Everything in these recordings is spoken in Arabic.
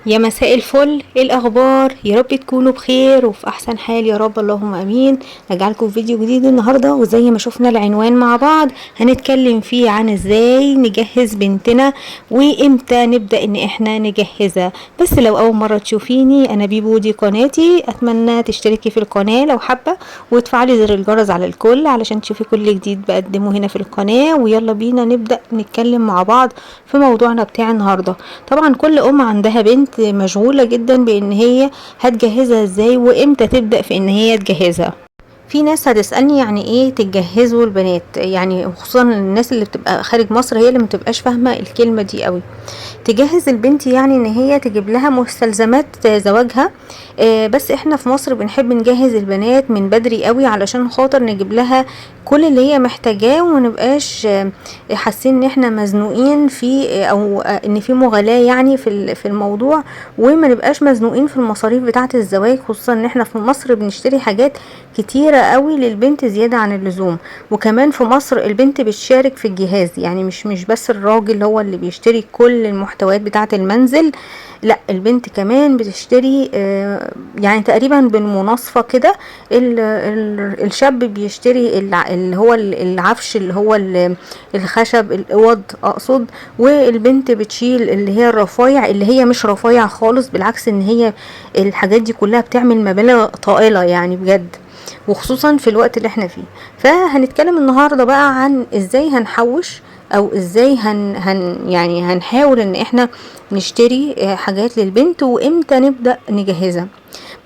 يا مساء الفل، ايه الاخبار؟ يا رب تكونوا بخير وفي احسن حال يا رب، اللهم امين. رجعلكم فيديو جديد النهارده، وزي ما شفنا العنوان مع بعض هنتكلم فيه عن ازاي نجهز بنتنا وامتى نبدا ان احنا نجهزها. بس لو اول مره تشوفيني، انا بيبو، دي قناتي. اتمنى تشتركي في القناه لو حابه، وتفعلي زر الجرس على الكل علشان تشوفي كل جديد بقدمه هنا في القناه. ويلا بينا نبدا نتكلم مع بعض في موضوعنا بتاع النهارده. طبعا كل ام عندها بنت مشغولة جدا بان هي هتجهزها ازاي وامتى تبدأ في ان هي تجهزها. في ناس هتسألني يعني ايه تجهزوا البنات، يعني خصوصا الناس اللي بتبقى خارج مصر هي اللي متبقاش فاهمة الكلمة دي قوي. تجهز البنت يعني ان هي تجيب لها مستلزمات زواجها. بس احنا في مصر بنحب نجهز البنات من بدري قوي علشان خاطر نجيب لها كل اللي هي محتاجاه، ومنبقاش حاسين ان احنا مزنوقين في او ان في مغالاة يعني في الموضوع، وما نبقاش مزنوقين في المصاريف بتاعة الزواج، خصوصا ان احنا في مصر بنشتري حاجات كتيرة قوي للبنت زيادة عن اللزوم. وكمان في مصر البنت بتشارك في الجهاز، يعني مش بس الراجل هو اللي بيشتري كل المحتويات بتاعة المنزل، لا البنت كمان بتشتري. يعني تقريبا بالمناصفة كده الشاب بيشتري اللي هو العفش، اللي هو الخشب، الاوض اقصد. والبنت بتشيل اللي هي الرفايع، اللي هي مش رفايع خالص، بالعكس ان هي الحاجات دي كلها بتعمل مبالغ طائلة يعني بجد، وخصوصا في الوقت اللي احنا فيه. فهنتكلم النهاردة بقى عن ازاي هنحوش، او ازاي يعني هنحاول ان احنا نشتري حاجات للبنت، وامتى نبدأ نجهزها.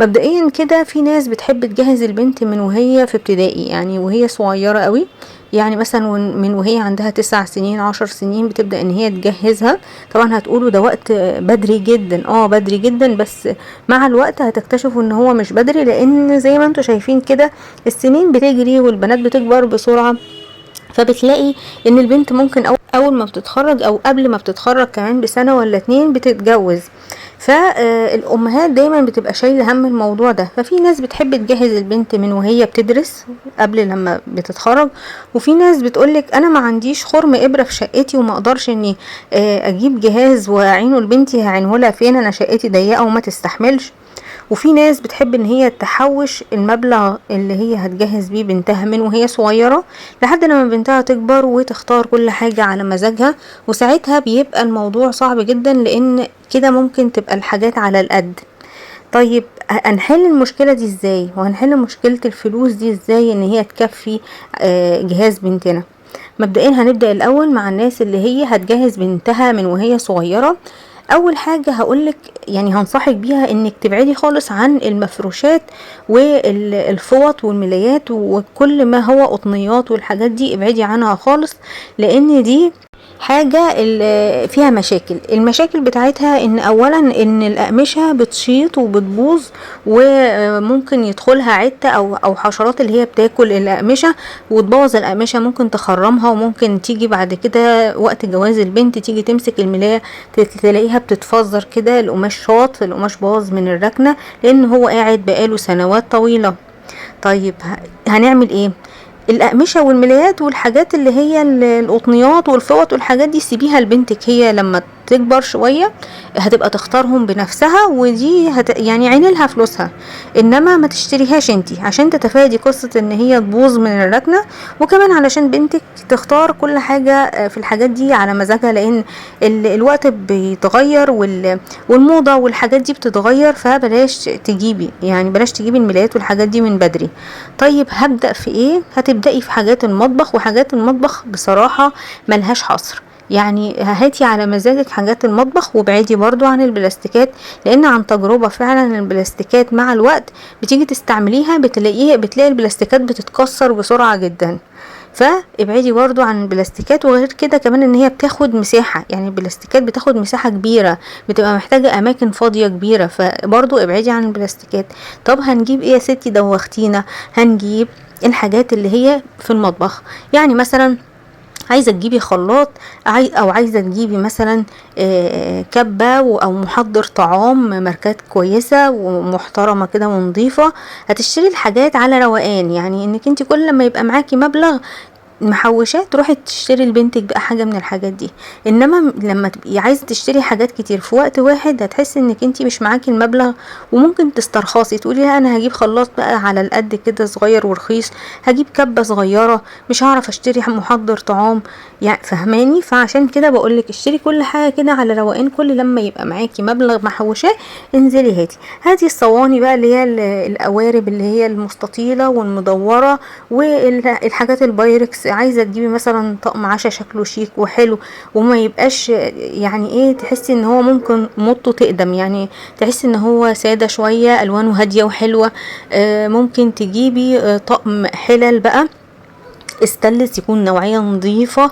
مبدئيا كده في ناس بتحب تجهز البنت من وهي في ابتدائي، يعني وهي صغيرة قوي، يعني مثلا من وهي عندها 9 سنين 10 سنين بتبدأ ان هي تجهزها. طبعا هتقولوا ده وقت بدري جدا، بدري جدا، بس مع الوقت هتكتشفوا ان هو مش بدري، لان زي ما انتوا شايفين كده السنين بتجري والبنات بتكبر بسرعة. فبتلاقي ان البنت ممكن اول ما بتتخرج او قبل ما بتتخرج كمان بسنة ولا اتنين بتتجوز. فالامهات دايما بتبقى شايله هم الموضوع ده، ففي ناس بتحب تجهز البنت من وهي بتدرس قبل لما بتتخرج. وفي ناس بتقولك انا ما عنديش خرم ابره في شقتي وما اقدرش اني اجيب جهاز واعينه لبنتي، هعينه لها فين؟ انا شقتي ضيقه وما تستحملش. وفي ناس بتحب ان هي تحوش المبلغ اللي هي هتجهز بيه بنتها من وهي صغيرة لحد لما بنتها تكبر وتختار كل حاجة على مزاجها، وساعتها بيبقى الموضوع صعب جدا، لان كده ممكن تبقى الحاجات على القد. طيب هنحل المشكلة دي ازاي؟ وهنحل مشكلة الفلوس دي ازاي ان هي تكفي جهاز بنتنا؟ مبدئيا هنبدأ الاول مع الناس اللي هي هتجهز بنتها من وهي صغيرة. اول حاجة هقولك يعني هنصحك بيها انك تبعدي خالص عن المفروشات والفوط والملايات وكل ما هو قطنيات والحاجات دي، ابعدي عنها خالص، لان دي حاجة فيها مشاكل. المشاكل بتاعتها ان اولا ان الاقمشة بتشيط وبتبوظ، وممكن يدخلها عتة او حشرات اللي هي بتاكل الاقمشة وتبوظ الاقمشة، ممكن تخرمها، وممكن تيجي بعد كده وقت جواز البنت تيجي تمسك الملاية تلاقيها بتتفجر كده، القماش شاط، القماش باظ من الركنة لان هو قاعد بقاله سنوات طويلة. طيب هنعمل ايه؟ الأقمشة والملايات والحاجات اللي هي القطنيات والفوط والحاجات دي سيبيها لبنتك، هي لما تكبر شوية هتبقى تختارهم بنفسها، ودي يعني عيني لها فلوسها، انما ما تشتريهاش انتي عشان تتفادي قصة ان هي تبوظ من الركنة، وكمان علشان بنتك تختار كل حاجة في الحاجات دي على مزاجها، لان الوقت بيتغير والموضة والحاجات دي بتتغير. فبلاش تجيبي، يعني بلاش تجيبي الملايات والحاجات دي من بدري. طيب هبدأ في ايه؟ هتبدأي في حاجات المطبخ، وحاجات المطبخ بصراحة ملهاش حصر، يعني هاتي على مزاجك حاجات المطبخ، وابعدي برضو عن البلاستيكات، لان عن تجربة فعلا البلاستيكات مع الوقت بتيجي تستعمليها بتلاقي البلاستيكات بتتكسر بسرعة جدا. فابعدي برضو عن البلاستيكات. وغير كده كمان ان هي بتاخد مساحة، يعني البلاستيكات بتاخد مساحة كبيرة، بتبقى محتاجة اماكن فاضية كبيرة، فبرضو ابعدي عن البلاستيكات. طب هنجيب ايه يا ستي؟ دوختينا. هنجيب الحاجات اللي هي في المطبخ، يعني مثلا عايزة تجيبي خلاط، او عايزة تجيبي مثلا كبة او محضر طعام ماركات كويسة ومحترمة كده ونظيفة. هتشتري الحاجات على روقان، يعني انك انت كل لما يبقى معاكي مبلغ محوشاه تروحي تشتري لبنتك بقى حاجه من الحاجات دي. انما لما تبقي عايزه تشتري حاجات كتير في وقت واحد هتحسي انك انتي مش معاكي المبلغ، وممكن تسترخصي تقولي لا انا هجيب خلاط بقى على القد كده صغير ورخيص، هجيب كبه صغيره، مش هعرف اشتري محضر طعام، يعني فهماني؟ فعشان كده بقولك اشتري كل حاجه كده على روقان. كل لما يبقى معاكي مبلغ محوشاه انزلي هاتي الصواني بقى اللي هي القوارب اللي هي المستطيله والمدوره، والحاجات البايركس. عايزه تجيبي مثلا طقم عشا شكله شيك وحلو وما يبقاش يعني ايه، تحسي ان هو ممكن موضته تقدم، يعني تحسي ان هو ساده شويه، الوانه هاديه وحلوه. ممكن تجيبي طقم حلل بقى استانلس يكون نوعية نظيفة.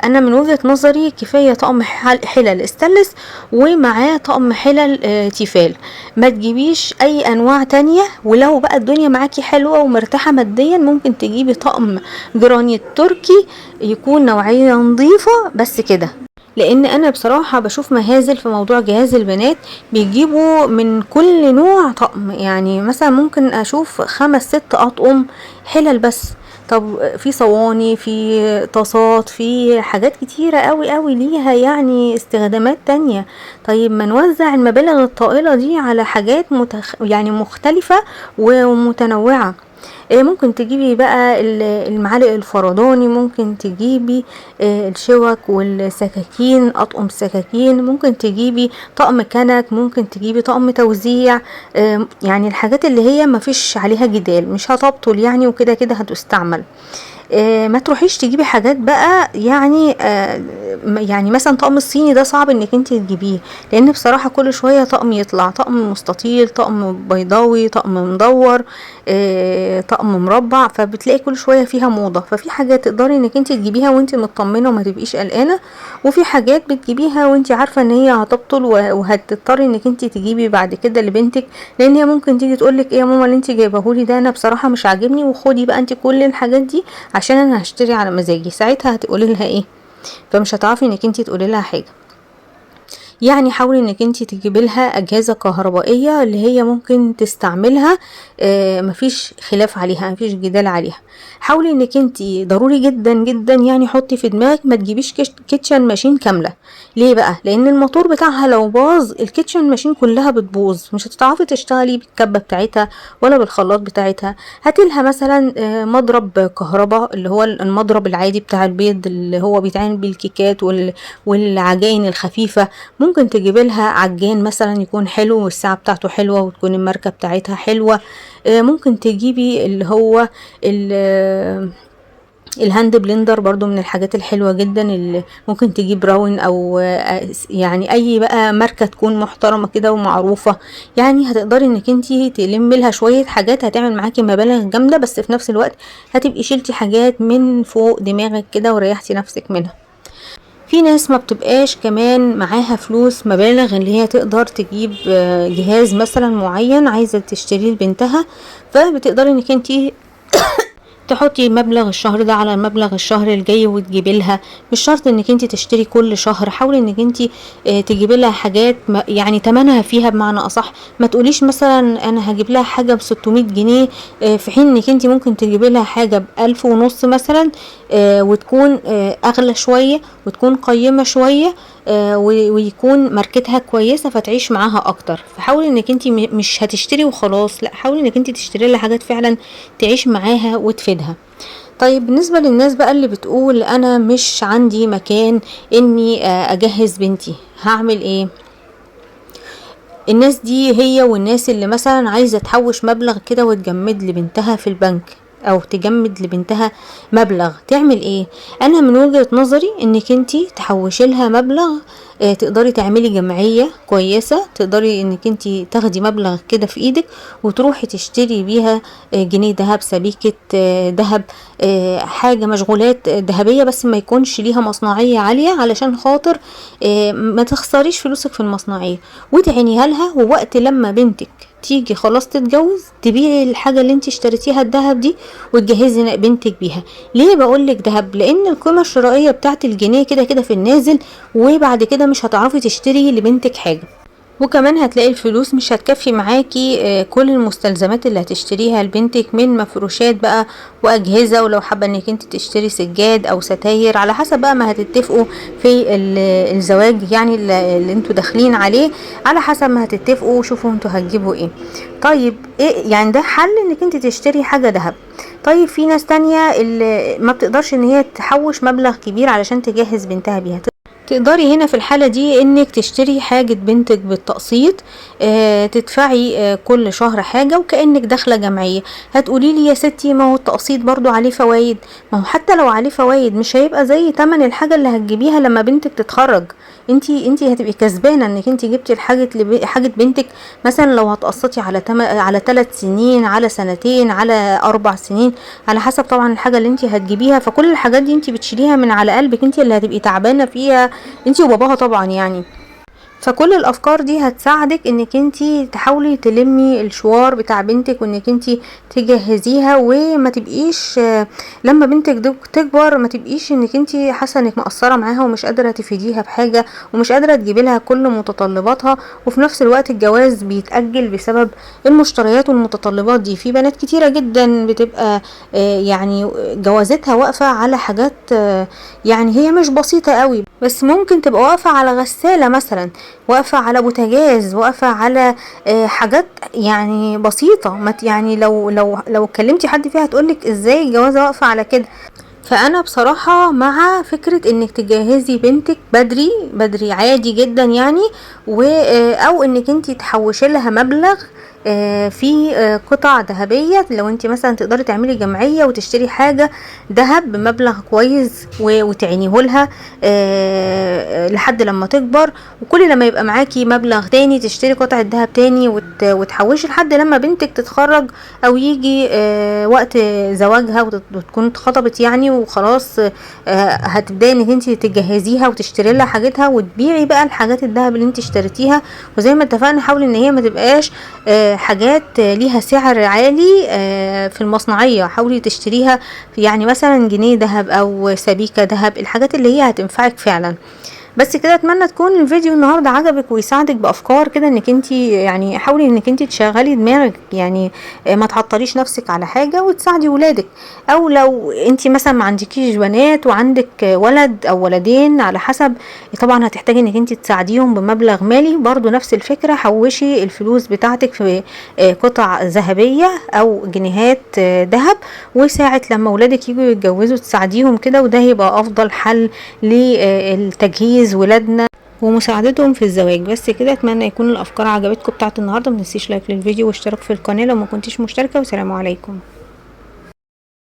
انا من وجهة نظري كفاية طقم حلل استانلس ومعاه طقم حلل تيفال، ما تجيبيش اي انواع تانية. ولو بقى الدنيا معاكي حلوة ومرتاحة ماديا ممكن تجيبي طقم جرانيت تركي يكون نوعية نظيفة بس كده. لان انا بصراحة بشوف مهازل في موضوع جهاز البنات، بيجيبوا من كل نوع طقم، يعني مثلا ممكن اشوف 5-6 اطقم حلل بس. طب في صواني، في طاسات، في حاجات كتيرة قوي قوي ليها يعني استخدامات تانية. طيب ما نوزع المبالغ الطائلة دي على حاجات يعني مختلفة ومتنوعة. ممكن تجيبي بقى المعالق الفرداني، ممكن تجيبي الشوك والسكاكين، اطقم السكاكين، ممكن تجيبي طقم كنك، ممكن تجيبي طقم توزيع. يعني الحاجات اللي هي مفيش عليها جدال، مش هتبطل يعني، وكده كده هتستعمل. ما تروحيش تجيبي حاجات بقى يعني يعني مثلا طقم الصيني ده صعب انك انت تجيبيه، لان بصراحة كل شوية طقم يطلع، طقم مستطيل، طقم بيضاوي، طقم مدور، طقم مربع، فبتلاقي كل شوية فيها موضة. ففي حاجات تقدري انك انت تجيبيها وانت مطمنة وما تبقيش قلقانة، وفي حاجات بتجيبيها وانت عارفة ان هي هتبطل وهتضطري انك انت تجيبي بعد كده لبنتك، لان هي ممكن تيجي تقولك ايه يا ماما اللي انت جايبهولي ده انا بصراحة مش عاجبني، وخدي بقى انت كل الحاجات دي عشان انا هشتري على مزاجي. ساعتها هتقولي لها ايه؟ فمش هتعرفي انك انت تقولي لها حاجة. يعني حاولي انك انت تجيبي لها اجهزه كهربائيه اللي هي ممكن تستعملها، مفيش خلاف عليها، مفيش جدال عليها. حاولي انك انت ضروري جدا جدا يعني حطي في دماغك ما تجيبيش كيتشن ماشين كامله. ليه بقى؟ لان الموتور بتاعها لو باظ الكيتشن ماشين كلها بتبوظ، مش هتعرفي تشتغلي بالكبه بتاعتها ولا بالخلاط بتاعتها. هاتيلها مثلا مضرب كهرباء اللي هو المضرب العادي بتاع البيض اللي هو بيتعمل بالكيكات والعجائن الخفيفه. ممكن تجيبي لها عجان مثلا يكون حلو والساعه بتاعته حلوه وتكون الماركه بتاعتها حلوه. ممكن تجيبي اللي هو الهاند بلندر برضو من الحاجات الحلوة جدا، اللي ممكن تجيب براون او يعني اي بقى ماركة تكون محترمة كده ومعروفة. يعني هتقدري انك انتي تلمي لها شوية حاجات هتعمل معاكي مبالغ جامدة، بس في نفس الوقت هتبقي شلتي حاجات من فوق دماغك كده وريحتي نفسك منها. في ناس ما بتبقاش كمان معاها فلوس مبالغ اللي هي تقدر تجيب جهاز مثلا معين عايزة تشتريه لبنتها، فبتقدري انك انتي تحطي مبلغ الشهر ده على مبلغ الشهر الجاي وتجيبي لها. مش شرط انك انت تشتري كل شهر، حاولي انك انت تجيبي لها حاجات يعني تمنها فيها، بمعنى اصح ما تقوليش مثلا انا هجيب لها حاجه ب 600 جنيه في حين انك انت ممكن تجيبي لها حاجه ب1500 مثلا، وتكون اغلى شويه وتكون قيمه شويه، ويكون ماركتها كويسه فتعيش معاها اكتر. فحاولي انك انت مش هتشتري وخلاص، لا حاولي انك انت تشتري لها حاجات فعلا تعيش معاها وتفيدها. طيب بالنسبة للناس بقى اللي بتقول انا مش عندي مكان اني اجهز بنتي، هعمل ايه؟ الناس دي هي والناس اللي مثلا عايزة تحوش مبلغ كده وتجمد لبنتها في البنك او تجمد لبنتها مبلغ، تعمل ايه؟ انا من وجهة نظري انك انتي تحوشي لها مبلغ، تقدري تعملي جمعية كويسة، تقدري انك انتي تاخدي مبلغ كده في ايدك وتروحي تشتري بيها جنيه دهب، سبيكة دهب، حاجة مشغولات ذهبية بس ما يكونش ليها مصنعية عالية علشان خاطر ما تخسريش فلوسك في المصنعية، وتعينيها لها. ووقت لما بنتك تيجي خلاص تتجوز تبيعي الحاجة اللي انت اشتريتيها الدهب دي وتجهزي بنتك بيها. ليه بقولك دهب؟ لان القيمة الشرائية بتاعت الجنيه كده كده في النازل، وبعد كده مش هتعرفي تشتري لبنتك حاجة. وكمان هتلاقي الفلوس مش هتكفي معاكي كل المستلزمات اللي هتشتريها لبنتك من مفروشات بقى واجهزة، ولو حابة انك انت تشتري سجاد او ستاير على حسب بقى ما هتتفقوا في الزواج، يعني اللي انتوا داخلين عليه، على حسب ما هتتفقوا شوفوا انتوا هتجيبوا ايه. طيب ايه يعني ده حل انك انت تشتري حاجة دهب. طيب في ناس تانية اللي ما بتقدرش ان هي تحوش مبلغ كبير علشان تجهز بنتها بيها، تقدري هنا في الحالة دي انك تشتري حاجة بنتك بالتقسيط، تدفعي كل شهر حاجة وكأنك داخلة جمعية. هتقولي لي يا ستي ما هو التقسيط برضو عليه فوائد، ما هو حتى لو عليه فوائد مش هيبقى زي تمن الحاجة اللي هتجيبيها لما بنتك تتخرج. انتي هتبقي كسبانة انك انتي جبتي حاجة بنتك، مثلا لو هتقسطي على 3 سنين، على سنتين، على 4 سنين، على حسب طبعا الحاجة اللي انتي هتجيبيها. فكل الحاجات دي انتي بتشيليها من على قلبك، انتي اللي هتبقي تعبانة فيها انتي وباباها طبعا يعني. فكل الافكار دي هتساعدك انك انتي تحاولي تلمي الشوار بتاع بنتك وانك انتي تجهزيها، وما تبقيش لما بنتك تكبر ما تبقيش انك انتي حاسه انك مقصره معاها ومش قادره تفيديها بحاجه ومش قادره تجيبي لها كل متطلباتها، وفي نفس الوقت الجواز بيتاجل بسبب المشتريات والمتطلبات دي. في بنات كتيره جدا بتبقى يعني جوازتها واقفه على حاجات يعني هي مش بسيطه قوي، بس ممكن تبقى واقفه على غساله مثلا، واقفة على بوتاجاز، واقفة على حاجات يعني بسيطة. يعني لو كلمتي حد فيها هتقولك ازاي الجوازة واقفة على كده. فانا بصراحة مع فكرة انك تجهزي بنتك بدري عادي جدا يعني، او انك انتي تحوشي لها مبلغ في قطع ذهبية. لو انت مثلا تقدري تعملي جمعية وتشتري حاجة ذهب بمبلغ كويس وتعينيه لها لحد لما تكبر، وكل لما يبقى معاكي مبلغ تاني تشتري قطعة ذهب تاني وتحوشي لحد لما بنتك تتخرج او يجي وقت زواجها وتكون اتخطبت يعني وخلاص. هتبداي انك انت تجهزيها وتشتري لها حاجتها وتبيعي بقى الحاجات الذهب اللي انت اشتريتيها. وزي ما اتفقنا حاولي ان هي ما تبقاش حاجات ليها سعر عالي في المصنعية، حاولي تشتريها يعني مثلا جنيه ذهب او سبيكة ذهب، الحاجات اللي هي هتنفعك فعلا. بس كده اتمنى تكون الفيديو النهارده عجبك ويساعدك بافكار كده انك انت يعني حاولي انك انت تشغلي دماغك، يعني ما تعطليش نفسك على حاجه وتساعدي ولادك. او لو انت مثلا ما عندكيش بنات وعندك ولد او ولدين على حسب، طبعا هتحتاجي انك انت تساعديهم بمبلغ مالي برضو نفس الفكره. حوشي الفلوس بتاعتك في قطع ذهبيه او جنيهات ذهب، وساعه لما ولادك يجوا يتجوزوا تساعديهم كده، وده هيبقى افضل حل للتجهيز ولادنا ومساعدتهم في الزواج. بس كده اتمنى يكون الافكار عجبتكم بتاعت النهارده. متنسيش لايك للفيديو واشتراك في القناه لو ما كنتيش مشتركه، والسلام عليكم.